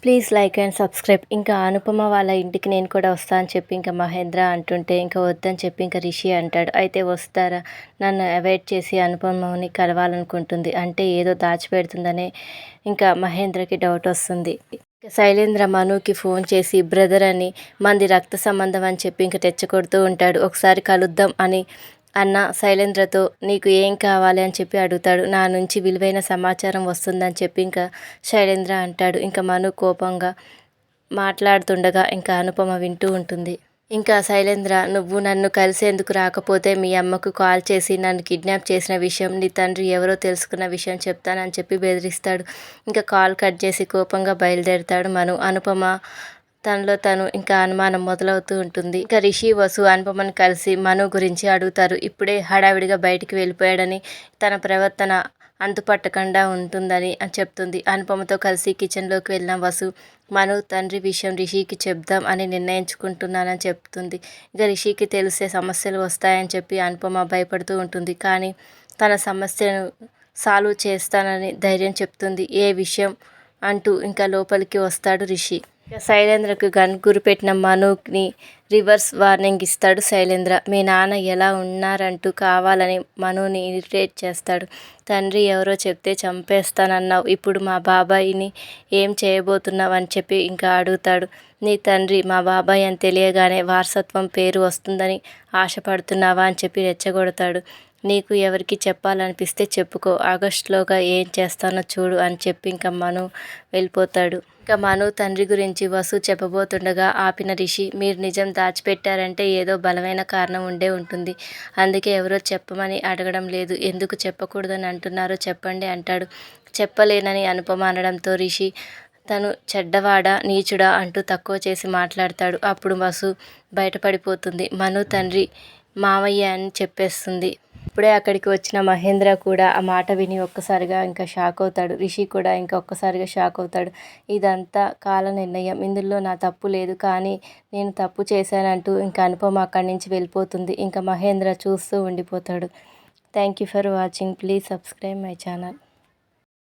Please like and subscribe. ఇంకా అనుపమ వాళ్ళ ఇంటికి నేను కూడా వస్తా అని చెప్పి ఇంకా మహేంద్ర అంటుంటే ఇంకా వద్దని చెప్పి ఇంకా రిషి అంటాడు. అయితే వస్తారా? నన్ను అవాయిడ్ చేసి అనుపమని కలవాలనుకుంటుంది అంటే ఏదో దాచిపెడుతుందనే ఇంకా మహేంద్రకి డౌట్ వస్తుంది. శైలేంద్ర మనుకి ఫోన్ చేసి బ్రదర్ అని మంది రక్త సంబంధం అని చెప్పి ఇంక తెచ్చకొడుతూ ఉంటాడు. ఒకసారి కలుద్దాం అని అన్న శైలేంద్రతో నీకు ఏం కావాలి అని చెప్పి అడుగుతాడు. నా నుంచి విలువైన సమాచారం వస్తుందని చెప్పి ఇంకా శైలేంద్ర అంటాడు. ఇంకా మను కోపంగా మాట్లాడుతుండగా ఇంకా అనుపమ వింటూ ఉంటుంది. ఇంకా శైలేంద్ర నువ్వు నన్ను కలిసేందుకు రాకపోతే మీ అమ్మకు కాల్ చేసి నన్ను కిడ్నాప్ చేసిన విషయం నీ తండ్రి ఎవరో తెలుసుకున్న విషయం చెప్తానని చెప్పి బెదిరిస్తాడు. ఇంకా కాల్ కట్ చేసి కోపంగా బయలుదేరుతాడు మను. అనుపమ తనలో తను ఇంకా అనుమానం మొదలవుతూ ఉంటుంది. ఇంకా రిషి వసు అనుపమని కలిసి మను గురించి అడుగుతారు. ఇప్పుడే హడావిడిగా బయటికి వెళ్ళిపోయాడని తన ప్రవర్తన అంతుపట్టకుండా ఉంటుందని చెప్తుంది. అనుపమతో కలిసి కిచెన్లోకి వెళ్ళిన వసు మను తండ్రి విషయం రిషికి చెప్దాం అని నిర్ణయించుకుంటున్నానని చెప్తుంది. ఇక రిషికి తెలిసే సమస్యలు వస్తాయని చెప్పి అనుపమ భయపడుతూ ఉంటుంది. కానీ తన సమస్యను సాల్వ్ చేస్తానని ధైర్యం చెప్తుంది. ఏ విషయం అంటూ ఇంకా లోపలికి వస్తాడు రిషి. శైలేంద్రకు గన్ గురిపెట్టిన మనుని రివర్స్ వార్నింగ్ ఇస్తాడు శైలేంద్ర. మీ నాన్న ఎలా ఉన్నారంటూ కావాలని మనుని ఇరిటేట్ చేస్తాడు. తండ్రి ఎవరో చెప్తే చంపేస్తానన్నావు, ఇప్పుడు మా బాబాయిని ఏం చేయబోతున్నావు అని చెప్పి ఇంకా అడుగుతాడు. నీ తండ్రి మా బాబాయ్ అని తెలియగానే వారసత్వం పేరు వస్తుందని ఆశపడుతున్నావా అని చెప్పి రెచ్చగొడతాడు. నీకు ఎవరికి చెప్పాలనిపిస్తే చెప్పుకో, ఆగస్టులోగా ఏం చేస్తానో చూడు అని చెప్పి ఇంకా మను వెళ్ళిపోతాడు. ఇంకా మను తండ్రి గురించి వసు చెప్పబోతుండగా ఆపిన రిషి మీరు నిజం దాచిపెట్టారంటే ఏదో బలమైన కారణం ఉండే ఉంటుంది. అందుకే ఎవరో చెప్పమని అడగడం లేదు. ఎందుకు చెప్పకూడదని అంటున్నారో చెప్పండి అంటాడు. చెప్పలేనని అనుపమ అనడంతో రిషి తను చెడ్డవాడా నీచుడా అంటూ తక్కువ చేసి మాట్లాడతాడు. అప్పుడు వసు బయటపడిపోతుంది. మను తండ్రి మావయ్య అని చెప్పేస్తుంది. ఇప్పుడే అక్కడికి వచ్చిన మహేంద్ర కూడా ఆ మాట విని ఒక్కసారిగా ఇంకా షాక్ అవుతాడు. రిషి కూడా ఇంకా ఒక్కసారిగా షాక్ అవుతాడు. ఇదంతా కాల నిర్ణయం, ఇందులో నా తప్పు లేదు, కానీ నేను తప్పు చేశానంటూ ఇంకా అనుపమ అక్కడి నుంచి వెళ్ళిపోతుంది. ఇంకా మహేంద్ర చూస్తూ ఉండిపోతాడు. Thank you for watching. Please subscribe my channel.